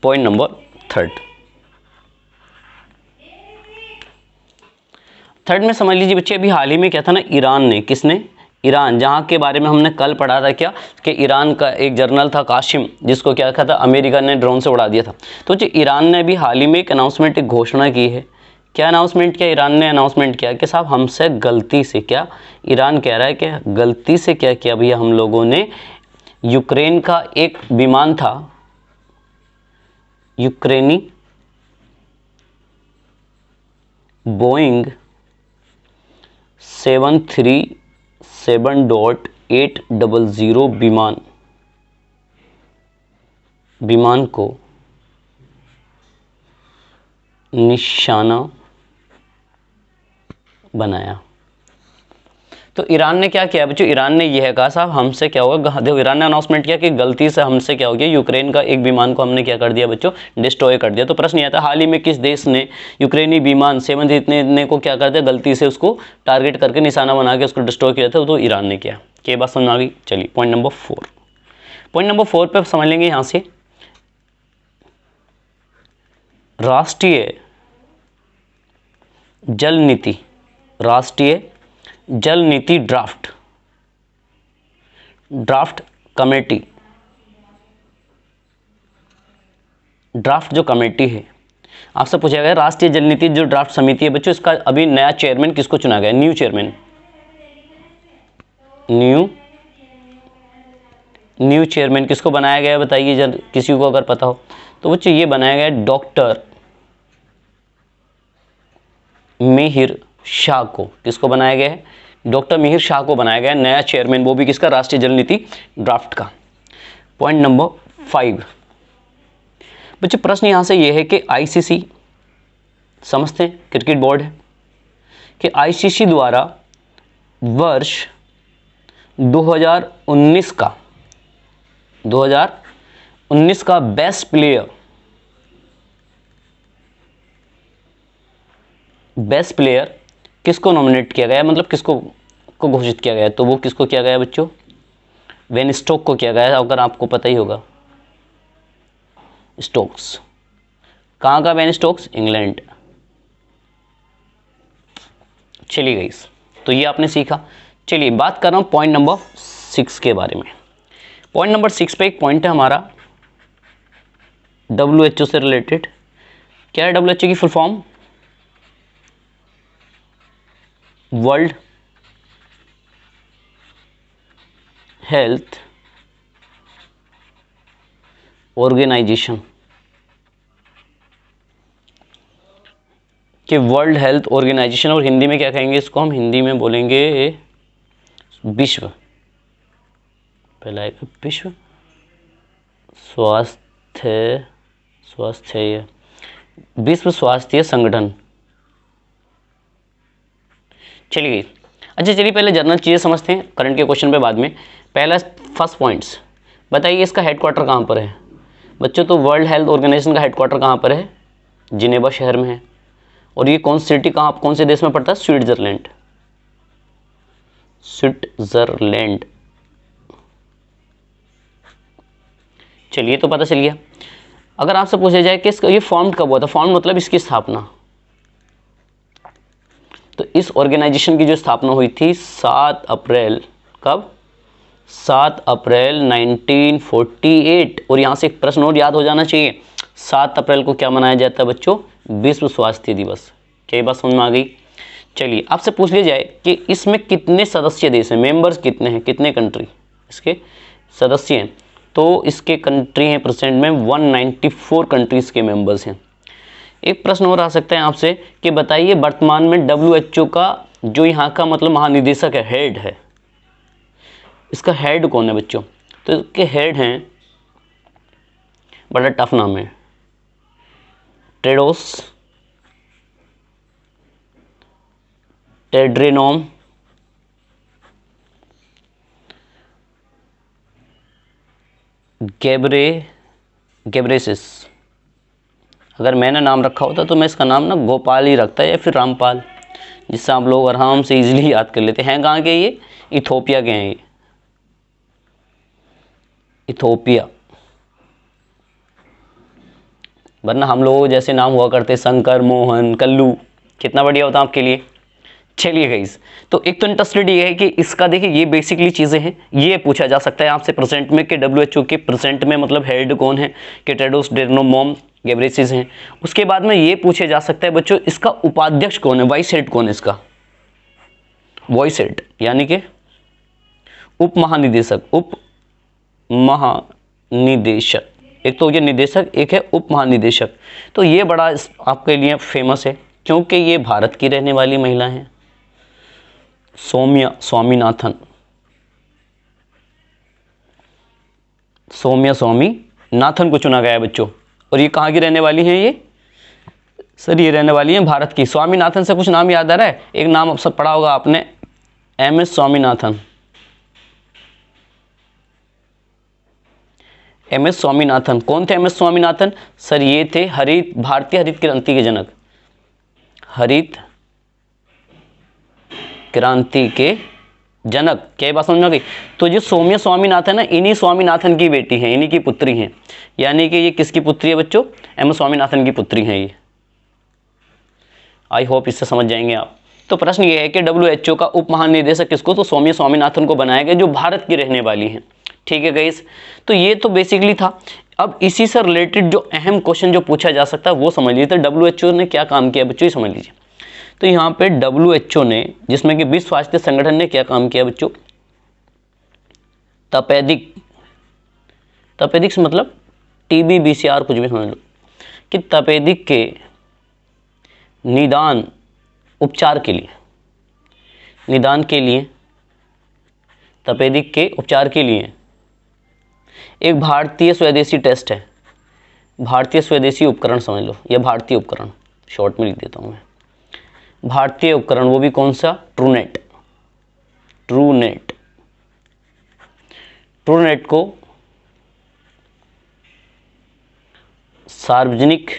Point number third में समझ लीजिए बच्चे, अभी हाल ही में क्या था ना, ईरान ने, किसने, ईरान, जहाँ के बारे में हमने कल पढ़ा था क्या, कि ईरान का एक जनरल था कासिम, जिसको क्या कहा था, अमेरिका ने ड्रोन से उड़ा दिया था। तो जो ईरान ने अभी हाल ही में एक अनाउंसमेंट, एक घोषणा की है। क्या अनाउंसमेंट किया ईरान ने? अनाउंसमेंट किया कि साहब हमसे गलती से, क्या ईरान कह रहा है कि गलती से क्या किया भैया, हम लोगों ने यूक्रेन का एक विमान था, यूक्रेनी बोइंग 737.800 विमान को निशाना बनाया। तो ईरान ने क्या किया बच्चों, ईरान ने यह कहा साहब हमसे क्या होगा, देखो ईरान ने अनाउंसमेंट किया कि गलती से हमसे क्या हो गया, यूक्रेन का एक विमान को हमने क्या कर दिया बच्चों, डिस्ट्रॉय कर दिया। तो प्रश्न यह था, हाल ही में किस देश ने यूक्रेनी विमान 7 इतने को क्या कर दिया, गलती से उसको टारगेट करके निशाना बना के उसको डिस्ट्रॉय किया था, तो ईरान ने किया। क्या बात समझ आ गई? चलिए पॉइंट नंबर 4, पॉइंट नंबर 4 पे समझ लेंगे यहाँ से, राष्ट्रीय जल नीति, राष्ट्रीय जल नीति ड्राफ्ट कमेटी, ड्राफ्ट जो कमेटी है, आपसे पूछा गया राष्ट्रीय जल नीति जो ड्राफ्ट समिति है बच्चों, इसका अभी नया चेयरमैन किसको चुना गया, न्यू चेयरमैन, न्यू चेयरमैन किसको बनाया गया है बताइए जब किसी को अगर पता हो तो बच्चों, ये बनाया गया है डॉक्टर मिहिर शाह को। किसको बनाया गया है? डॉक्टर मिहिर शाह को बनाया गया है नया चेयरमैन, वो भी किसका, राष्ट्रीय जल नीति ड्राफ्ट का। पॉइंट नंबर 5 बच्चों, प्रश्न यहां से ये है कि आईसीसी, समझते हैं क्रिकेट बोर्ड है, कि आईसीसी द्वारा वर्ष 2019 का बेस्ट प्लेयर किसको नॉमिनेट किया गया, मतलब किसको को घोषित किया गया, तो वो किसको किया गया बच्चों, वेन स्टोक को किया गया, अगर आपको पता ही होगा। स्टोक्स, कहाँ का वेन स्टोक्स? इंग्लैंड। चलिए गाइस, तो ये आपने सीखा। चलिए बात कर रहा हूँ पॉइंट नंबर 6 के बारे में। पॉइंट नंबर 6 पे एक पॉइंट है हमारा WHO से रिलेटेड। क्या है WHO की full form? World Health Organization, कि वर्ल्ड हेल्थ ऑर्गेनाइजेशन, और हिंदी में क्या कहेंगे इसको, हम हिंदी में बोलेंगे विश्व, पहला एक विश्व विश्व स्वास्थ्य संगठन। चलिए अच्छा, चलिए पहले जनरल चीज़ें समझते हैं, करंट के क्वेश्चन पे बाद में। पहला फर्स्ट पॉइंट्स बताइए, इसका हेडक्वार्टर कहाँ पर है बच्चों? तो वर्ल्ड हेल्थ ऑर्गेनाइजेशन का हेडक्वार्टर कहाँ पर है? जिनेवा शहर में है। और ये कौन सिटी कौन से देश में पड़ता है? स्विट्जरलैंड। चलिए तो पता चल गया। अगर आपसे पूछा जाए कि ये फॉर्म कब हुआ था, फॉर्म मतलब इसकी स्थापना, तो इस ऑर्गेनाइजेशन की जो स्थापना हुई थी 7 अप्रैल, कब? 7 अप्रैल 1948। और यहाँ से एक प्रश्न और याद हो जाना चाहिए, 7 अप्रैल को क्या मनाया जाता है बच्चों? विश्व स्वास्थ्य दिवस। क्या ये बात समझ में आ गई? चलिए आपसे पूछ लिया जाए कि इसमें कितने सदस्य देश हैं, मेंबर्स कितने हैं, कितने कंट्री इसके सदस्य हैं? तो इसके कंट्री हैं प्रेजेंट में 194 कंट्रीज़ के मेंबर्स हैं। एक प्रश्न और आ सकता है आपसे कि बताइए वर्तमान में WHO का जो यहाँ का मतलब महानिदेशक है, हेड है, इसका हेड कौन है बच्चों? तो इसके हेड हैं, बड़ा टफ नाम है, टेड्रेनोम गेब्रेसिस। अगर मैंने नाम रखा होता तो मैं इसका नाम ना गोपाल ही रखता या फिर रामपाल, जिससे आप लोग आराम से इजीली याद कर लेते हैं। कहाँ के ये? इथोपिया के हैं ये। इथोपिया, वरना हम लोग जैसे नाम हुआ करते शंकर, मोहन, कल्लू, कितना बढ़िया होता आपके लिए। चलिए गाइस, तो एक तो इंटरेस्टेड ये है कि इसका देखिए ये बेसिकली चीज़ें हैं, ये पूछा जा सकता है आपसे प्रेजेंट में कि WHO के प्रेजेंट में मतलब हेड कौन है, कि टेड्रोस एडहानोम घेब्रेयेसस हैं। उसके बाद में ये पूछे जा सकता है बच्चों इसका उपाध्यक्ष कौन है, वाइस हेड कौन है इसका, वाइस हेड यानी कि उप महानिदेशक, उप महानिदेशक, एक तो ये निदेशक, एक है उप महानिदेशक। तो ये बड़ा आपके लिए फेमस है क्योंकि ये भारत की रहने वाली महिला हैं, सौम्या स्वामीनाथन, सौम्या स्वामीनाथन को चुना गया है बच्चों। और ये कहाँ की रहने वाली हैं ये, सर ये रहने वाली हैं भारत की। स्वामीनाथन से कुछ नाम याद आ रहा है, एक नाम सब पढ़ा होगा आपने, MS स्वामीनाथन, MS स्वामीनाथन। कौन थे MS स्वामीनाथन, सर ये थे भारतीय हरित क्रांति के जनक, हरित क्रांति के जनक। क्या बात समझ में आ गई। तो जो सौम्या स्वामीनाथन है इन्हीं स्वामीनाथन की बेटी हैं, इन्हीं की पुत्री हैं, यानी कि ये किसकी पुत्री है बच्चों, MS स्वामीनाथन की पुत्री हैं ये। आई होप इससे समझ जाएंगे आप। तो प्रश्न ये है कि WHO का उप महानिदेशक किसको, तो सौम्या स्वामीनाथन को बनाया गया जो भारत की रहने वाली हैं। ठीक है गाइस, तो ये तो बेसिकली था। अब इसी से रिलेटेड जो अहम क्वेश्चन जो पूछा जा सकता है वो समझ लीजिए। तो WHO ने क्या काम किया बच्चों, ये समझ लीजिए। तो यहाँ पे WHO ने, जिसमें कि विश्व स्वास्थ्य संगठन ने क्या काम किया बच्चों, तपेदिक से मतलब TB BCR कुछ भी समझ लो, कि तपेदिक के निदान उपचार के लिए, तपेदिक के उपचार के लिए एक भारतीय स्वदेशी टेस्ट है, भारतीय स्वदेशी उपकरण समझ लो, या भारतीय उपकरण शॉर्ट में लिख देता हूं मैं, भारतीय उपकरण, वो भी कौन सा, ट्रूनेट को सार्वजनिक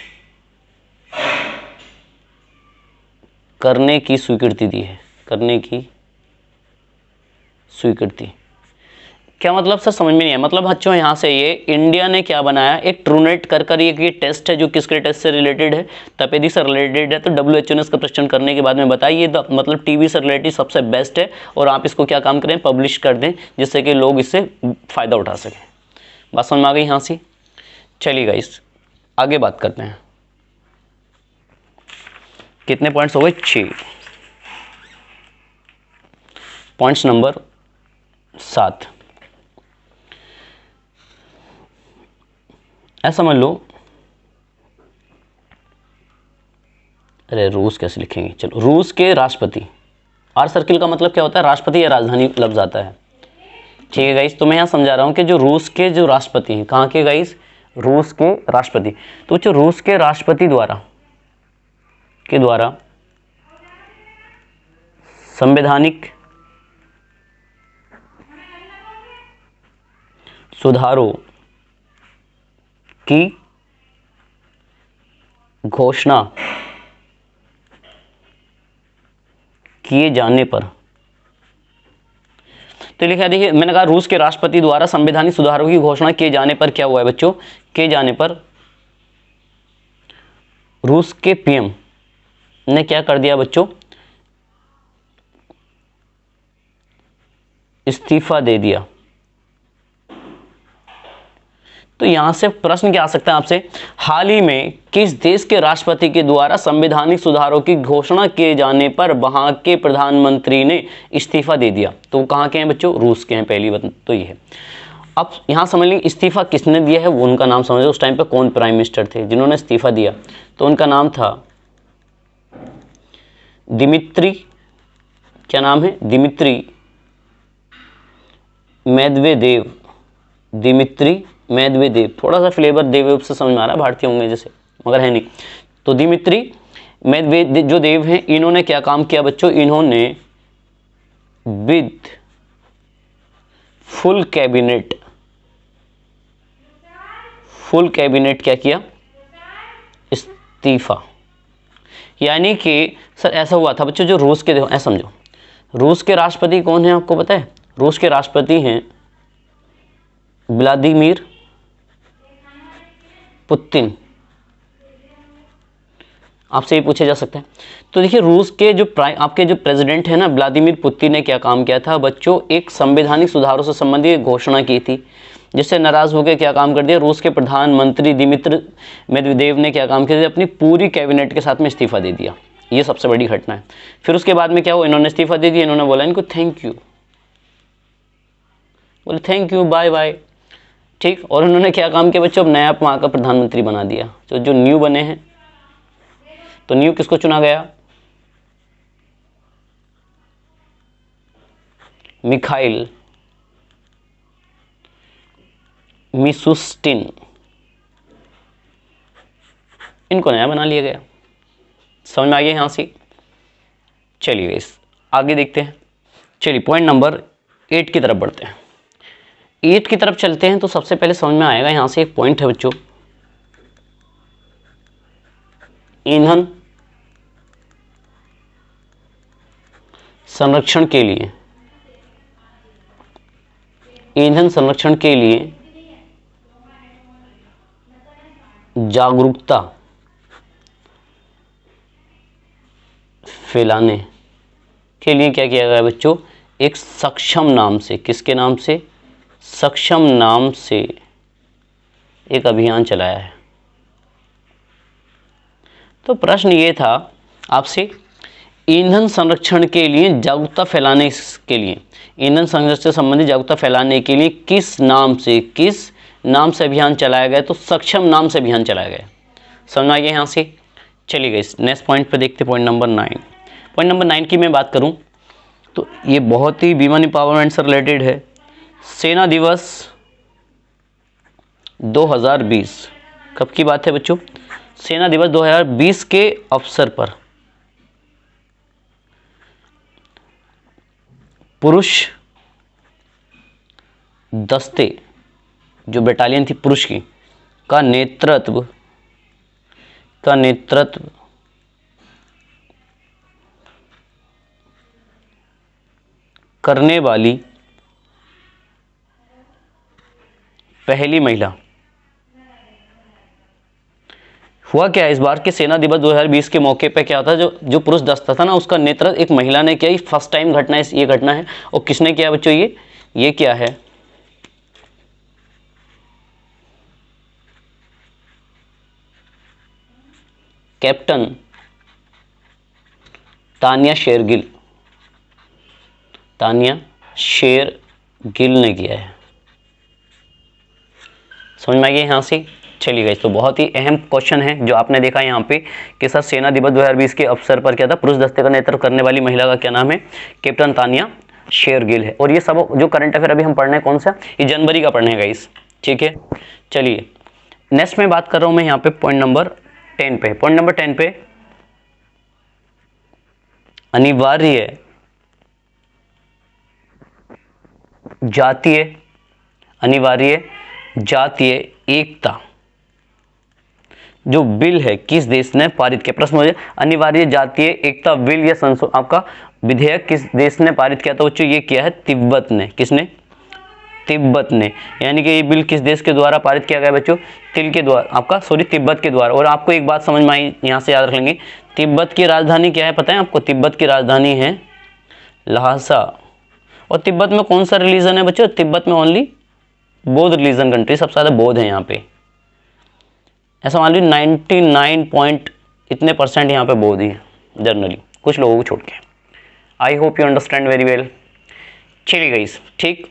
करने की स्वीकृति दी है, क्या मतलब सर समझ में नहीं आया। मतलब बच्चों यहाँ से ये इंडिया ने क्या बनाया, एक ट्रूनेट कर ये टेस्ट है जो किसके टेस्ट से रिलेटेड है, तपेदिक से रिलेटेड है। तो WHO ने इसका परीक्षण करने के बाद में बताया ये मतलब TB से रिलेटेड सबसे बेस्ट है, और आप इसको क्या काम करें, पब्लिश कर दें, जिससे कि लोग इससे फ़ायदा उठा सकें। बात समझ में आ गई यहाँ से। चलिए गाइस आगे बात करते हैं। कितने पॉइंट्स हो गए, 6 पॉइंट्स। नंबर 7, ऐसा समझ लो, अरे रूस कैसे लिखेंगे, चलो रूस के राष्ट्रपति, R सर्किल का मतलब क्या होता है, राष्ट्रपति या राजधानी लफ्ज आता है। ठीक है गाइस, तो मैं यहाँ समझा रहा हूँ कि जो रूस के जो राष्ट्रपति हैं, कहाँ के गाइस, रूस के राष्ट्रपति। तो जो रूस के राष्ट्रपति द्वारा संवैधानिक सुधारों की घोषणा किए जाने पर, तो लिखा देखिए, मैंने कहा रूस के राष्ट्रपति द्वारा संवैधानिक सुधारों की घोषणा किए जाने पर क्या हुआ है बच्चों, किए जाने पर रूस के PM ने क्या कर दिया बच्चों, इस्तीफा दे दिया। तो यहां से प्रश्न क्या आ सकता है आपसे, हाल ही में किस देश के राष्ट्रपति के द्वारा संवैधानिक सुधारों की घोषणा किए जाने पर वहां के प्रधानमंत्री ने इस्तीफा दे दिया। तो कहां के हैं बच्चों, रूस के हैं, पहली बात तो ये है। अब यहां समझ लेंगे इस्तीफा किसने दिया है, वो उनका नाम समझ लो, उस टाइम पे कौन प्राइम मिनिस्टर थे जिन्होंने इस्तीफा दिया, तो उनका नाम था दिमित्री, क्या नाम है, दिमित्री मेदवेदेव, दिमित्री मेदवेदेव। थोड़ा सा फ्लेवर देव से समझ में आ रहा है, भारतीय होंगे जैसे, मगर है नहीं। तो दिमित्री मेदवेदेव जो देव हैं, इन्होंने क्या काम किया बच्चों, इन्होंने विद फुल कैबिनेट क्या किया, इस्तीफा। यानी कि सर ऐसा हुआ था बच्चों, जो रूस के, ऐसा समझो, रूस के राष्ट्रपति कौन है आपको पता है, रूस के राष्ट्रपति हैं व्लादिमीर पुतिन, आपसे ये पूछा जा सकता है। तो देखिए रूस के जो आपके जो प्रेसिडेंट है ना व्लादिमीर पुतिन ने क्या काम किया था बच्चों, एक संवैधानिक सुधारों से संबंधित घोषणा की थी, जिससे नाराज होकर क्या काम कर दिया, रूस के प्रधानमंत्री दिमित्र मेदवेदेव ने क्या काम किया, अपनी पूरी कैबिनेट के साथ में इस्तीफा दे दिया। ये सबसे बड़ी घटना है। फिर उसके बाद में क्या हुआ, इन्होंने इस्तीफा दे दिया, इन्होंने बोला इनको थैंक यू, बोले थैंक यू बाय बाय, ठीक। और उन्होंने क्या काम किया बच्चों, अब नया वहाँ का प्रधानमंत्री बना दिया। तो जो न्यू बने हैं, तो न्यू किसको चुना गया, मिखाइल मिशुस्टिन, इनको नया बना लिया गया। समझ में आ गया यहाँ से। चलिए इस आगे देखते हैं। चलिए पॉइंट नंबर 8 की तरफ बढ़ते हैं। 8 की तरफ चलते हैं तो सबसे पहले समझ में आएगा यहाँ से एक पॉइंट है बच्चों, ईंधन संरक्षण के लिए, ईंधन संरक्षण के लिए जागरूकता फैलाने के लिए क्या किया गया बच्चों, एक सक्षम नाम से, किसके नाम से, सक्षम नाम से एक अभियान चलाया है। तो प्रश्न ये था आपसे, ईंधन संरक्षण के लिए जागरूकता फैलाने के लिए, ईंधन संरक्षण से संबंधित जागरूकता फैलाने के लिए किस नाम से अभियान चलाया गया, तो सक्षम नाम से अभियान चलाया गया। समझ आ गया यहाँ से। चलिए गई नेक्स्ट पॉइंट पे देखते, पॉइंट नंबर 9। पॉइंट नंबर 9 की मैं बात करूँ तो ये बहुत ही वीमेन एम्पावरमेंट से रिलेटेड है। सेना दिवस 2020 कब की बात है बच्चों, सेना दिवस 2020 के अवसर पर पुरुष दस्ते, जो बटालियन थी पुरुष की, का नेतृत्व करने वाली पहली महिला। हुआ क्या इस बार के सेना दिवस 2020 के मौके पे क्या होता है, जो पुरुष दस्ता था ना उसका नेतृत्व एक महिला ने किया। फर्स्ट टाइम घटना है, ये घटना है। और किसने किया बच्चों, ये क्या है, कैप्टन तानिया शेरगिल ने किया है। समझ में आ गया यहाँ से। चलिए गाइस, तो बहुत ही अहम क्वेश्चन है जो आपने देखा यहाँ पे कि सर सेना दिवस 2020 के अवसर पर क्या था, पुरुष दस्ते का नेतृत्व करने वाली महिला का क्या नाम है, कैप्टन तानिया शेरगिल है। और ये सब जो करंट अफेयर अभी हम पढ़ रहे हैं कौन सा, ये जनवरी का पढ़ने गाइस, ठीक है। चलिए नेक्स्ट में बात कर रहा हूं मैं यहाँ पे पॉइंट नंबर 10 पे। पॉइंट नंबर 10 पे अनिवार्य जातीय एकता जो बिल है किस देश ने पारित किया। प्रश्न हो जाए, अनिवार्य जातीय एकता बिल या आपका विधेयक किस देश ने पारित किया, तो बच्चों ये किया है तिब्बत ने। किसने, तिब्बत ने। यानी कि ये बिल किस देश के द्वारा पारित किया गया बच्चों, तिब्बत के द्वारा। और आपको एक बात समझ में आई, यहाँ से याद रख लेंगे, तिब्बत की राजधानी क्या है पता है आपको, तिब्बत की राजधानी है ल्हासा। और तिब्बत में कौन सा रिलीजन है बच्चों, तिब्बत में ओनली बौद्ध रिलीजन कंट्री, सबसे ज्यादा बौद्ध है यहाँ पे। ऐसा मान लीजिए 99% यहाँ पे बौद्ध ही है जनरली, कुछ लोगों को छोड़ के। I hope you understand very well. चलिए गाइस, ठीक।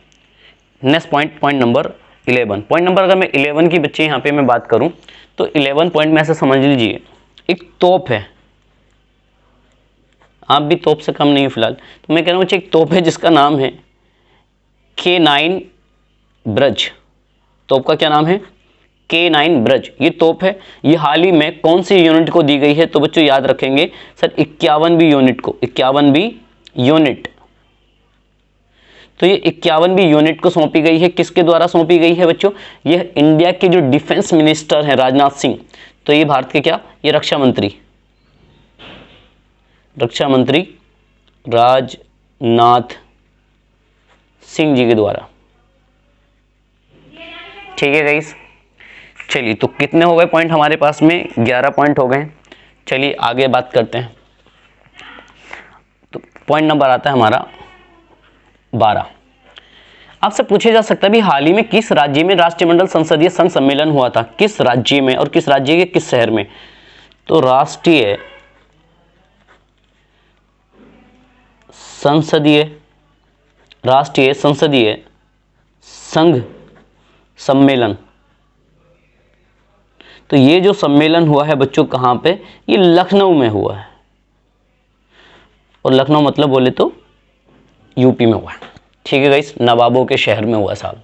Next point number 11। Point number अगर मैं 11 की बच्चे यहाँ पे मैं बात करूँ तो 11 पॉइंट में ऐसे समझ लीजिए, एक तोप है, आप भी तोप से कम नहीं हो फिलहाल, तो मैं कह रहा हूँ एक तोप है जिसका नाम है K9 ब्रज। तोप का क्या नाम है, K9 ब्रज। ये तोप है, ये हाल ही में कौन सी यूनिट को दी गई है, तो बच्चों याद रखेंगे सर 51वीं यूनिट को, 51वीं यूनिट। तो ये 51वीं यूनिट को सौंपी गई है, किसके द्वारा सौंपी गई है बच्चों, ये इंडिया के जो डिफेंस मिनिस्टर हैं राजनाथ सिंह, तो ये भारत के क्या, ये रक्षा मंत्री राजनाथ सिंह जी के द्वारा ठीक है गाइस, चलिए तो कितने हो गए पॉइंट हमारे पास में, 11 पॉइंट हो गए। चलिए आगे बात करते हैं। तो पॉइंट नंबर आता है हमारा 12। आपसे पूछा जा सकता है भी हाल ही में किस राज्य में राष्ट्रमंडल संसदीय संघ सम्मेलन हुआ था, किस राज्य में और किस राज्य के किस शहर में। तो राष्ट्रीय संसदीय संघ सम्मेलन, तो ये जो सम्मेलन हुआ है बच्चों कहां पे, ये लखनऊ में हुआ है। और लखनऊ मतलब बोले तो यूपी में हुआ है। ठीक है गाइस, नवाबों के शहर में हुआ साहब।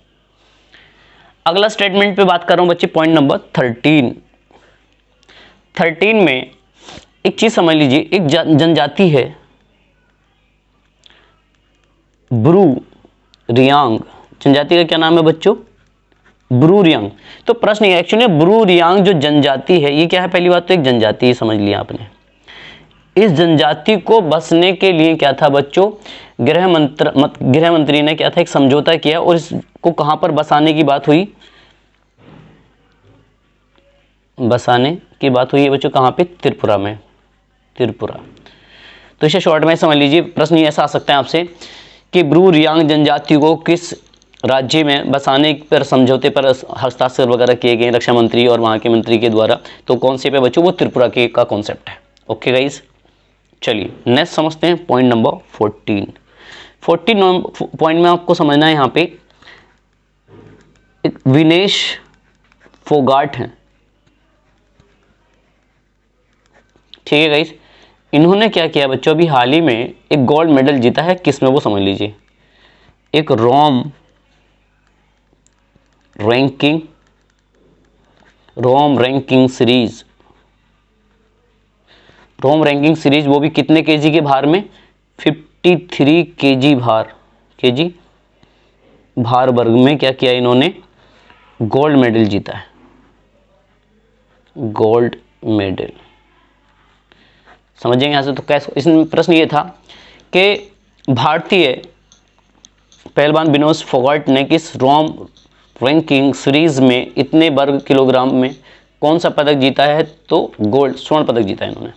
अगला स्टेटमेंट पे बात कर रहा हूं बच्चे, पॉइंट नंबर 13 में एक चीज समझ लीजिए, एक जनजाति है ब्रू रियांग, जनजाति का क्या नाम है बच्चों, ब्रू रियांग। तो प्रश्न ये एक्चुअली ब्रू रियांग जो जनजाति है ये क्या है, पहली बात तो एक जनजाति है, समझ लिया आपने। इस जनजाति को बसने के लिए क्या था बच्चों, गृह मंत्री ने क्या था, एक समझौता किया और इसको कहां पर बसाने की बात हुई, बसाने की बात हुई है बच्चों कहां पे, त्रिपुरा में, त्रिपुरा। तो इसे शॉर्ट में समझ लीजिए, प्रश्न ये ऐसा आ सकता है आपसे कि ब्रू रियांग जनजाति को किस राज्य में बसाने पर समझौते पर हस्ताक्षर वगैरह किए गए रक्षा मंत्री और वहां के मंत्री के द्वारा, तो कौन से पे बच्चों, वो त्रिपुरा के का कॉन्सेप्ट है। ओके गाइस, चलिए नेक्स्ट समझते हैं पॉइंट नंबर 14 पॉइंट में आपको समझना है यहाँ पे एक विनेश फोगाट है। ठीक है गाइस, इन्होंने क्या किया बच्चों, अभी हाल ही में एक गोल्ड मेडल जीता है, किसमें वो समझ लीजिए, एक रोम रैंकिंग सीरीज, वो भी कितने केजी के भार में, 53 केजी भार वर्ग में क्या किया इन्होंने, गोल्ड मेडल जीता है, गोल्ड मेडल। समझेंगे यहां से। तो कैसे, इसमें प्रश्न ये था कि भारतीय पहलवान विनेश फोगाट ने किस रोम रैंकिंग सीरीज में इतने वर्ग किलोग्राम में कौन सा पदक जीता है, तो गोल्ड, स्वर्ण पदक जीता है इन्होंने।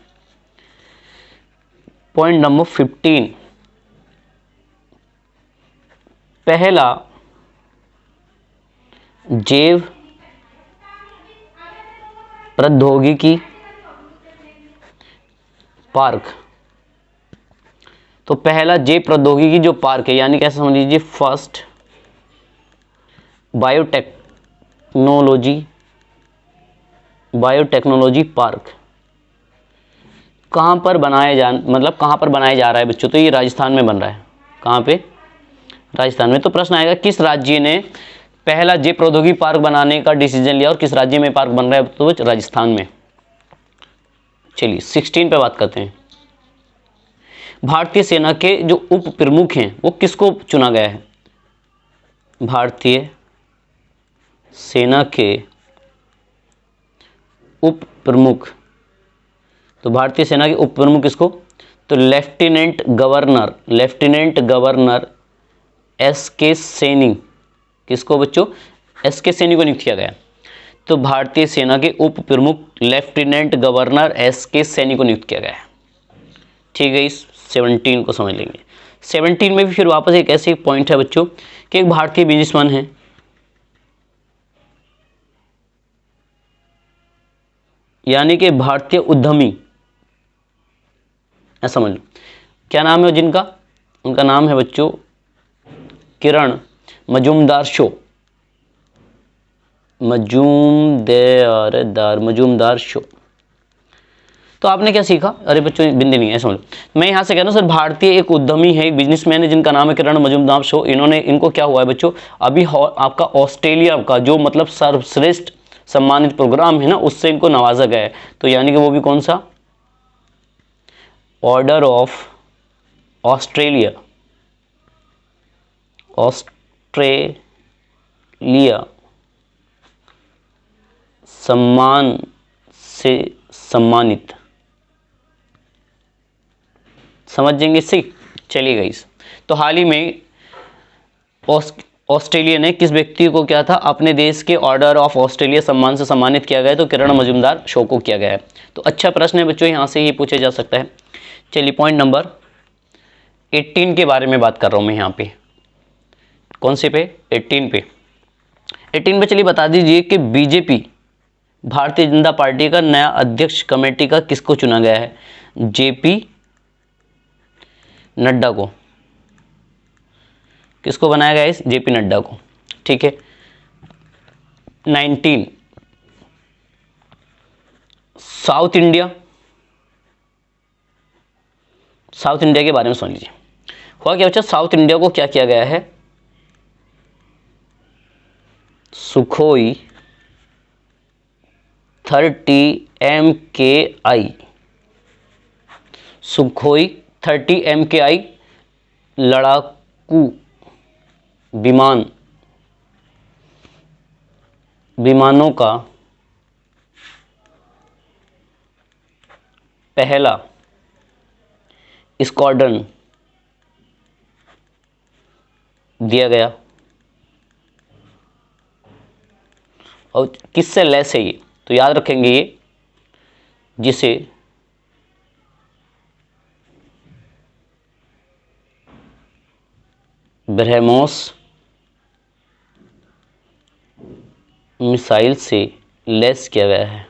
पॉइंट नंबर 15, पहला जैव प्रौद्योगिकी पार्क, तो पहला जैव प्रौद्योगिकी जो पार्क है, यानी कैसे समझ लीजिए, फर्स्ट बायोटेक्नोलॉजी पार्क कहां पर बनाया जा रहा है बच्चों, तो ये राजस्थान में बन रहा है। कहां पे, राजस्थान में। तो प्रश्न आएगा किस राज्य ने पहला जैव प्रौद्योगिकी पार्क बनाने का डिसीजन लिया और किस राज्य में पार्क बन रहा है, तो राजस्थान में। चलिए 16 पे बात करते हैं। भारतीय सेना के जो उप प्रमुख हैं वो किसको चुना गया है, भारतीय सेना के उप प्रमुख, तो भारतीय सेना के उप प्रमुख किसको, तो लेफ्टिनेंट गवर्नर एस.के. सैनी, किसको बच्चों, एस.के. सैनी को नियुक्त किया गया। तो भारतीय सेना के उप प्रमुख लेफ्टिनेंट गवर्नर एस.के. सैनी को नियुक्त किया गया है। ठीक है, इस 17 को समझ लेंगे। 17 में भी फिर वापस एक ऐसे पॉइंट है बच्चों कि एक भारतीय बिजनेसमैन है, यानी कि भारतीय उद्यमी, ऐसा समझ लो। क्या नाम है जिनका, उनका नाम है बच्चों किरण मजूमदार शो। तो आपने क्या सीखा, अरे बच्चों बिंदी नहीं है, समझ लो। मैं यहां से कह रहा हूं सर, भारतीय एक उद्यमी है, एक बिजनेसमैन है जिनका नाम है किरण मजूमदार शो। इनको क्या हुआ है बच्चों, अभी आपका ऑस्ट्रेलिया का जो मतलब सर्वश्रेष्ठ सम्मानित प्रोग्राम है ना, उससे इनको नवाजा गया है। तो यानी कि वो भी कौन सा, ऑर्डर ऑफ ऑस्ट्रेलिया सम्मान से सम्मानित, समझेंगे इससे। चलिएगा इस, तो हाल ही में ऑस्ट्रेलिया ने किस व्यक्ति को क्या था अपने देश के ऑर्डर ऑफ ऑस्ट्रेलिया सम्मान से सम्मानित किया गया है? तो किरण मजूमदार शो को किया गया है। तो अच्छा प्रश्न है बच्चों, यहाँ से ही पूछा जा सकता है। चलिए पॉइंट नंबर 18 के बारे में बात कर रहा हूँ मैं यहाँ पे। कौन से पे? 18 पे। 18 पे चलिए बता दीजिए कि बीजेपी भारतीय जनता पार्टी का नया अध्यक्ष कमेटी का किसको चुना गया है? जेपी नड्डा को। किसको बनाया गया है? जेपी नड्डा को। ठीक है। 19 साउथ इंडिया के बारे में सुन लीजिए। हुआ क्या बच्चा, साउथ इंडिया को क्या किया गया है? सुखोई 30 MKI, सुखोई 30 MKI लड़ाकू विमानों का पहला स्क्वाड्रन दिया गया। और किससे लैस है ये? तो याद रखेंगे ये, जिसे ब्रह्मोस मिसाइल से लैस किया गया है,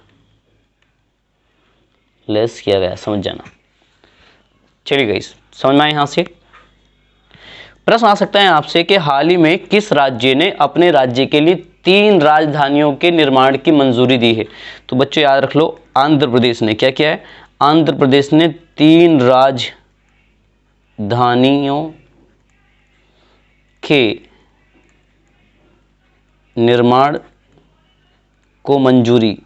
समझ जाना। चलिए गाइस, समझ में आए? यहाँ से प्रश्न आ सकता है आपसे कि हाल ही में किस राज्य ने अपने राज्य के लिए 3 राजधानियों के निर्माण की मंजूरी दी है? तो बच्चों याद रख लो, आंध्र प्रदेश ने क्या किया है? आंध्र प्रदेश ने 3 राजधानियों के निर्माण को मंजूरी।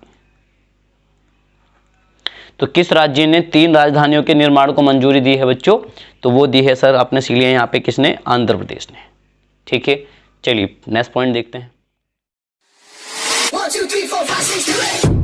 तो किस राज्य ने 3 राजधानियों के निर्माण को मंजूरी दी है बच्चों? तो वो दी है सर आपने सीख लिया यहाँ पे, किसने? आंध्र प्रदेश ने। ठीक है, चलिए नेक्स्ट पॉइंट देखते हैं। 1 2 3 4 5 6 7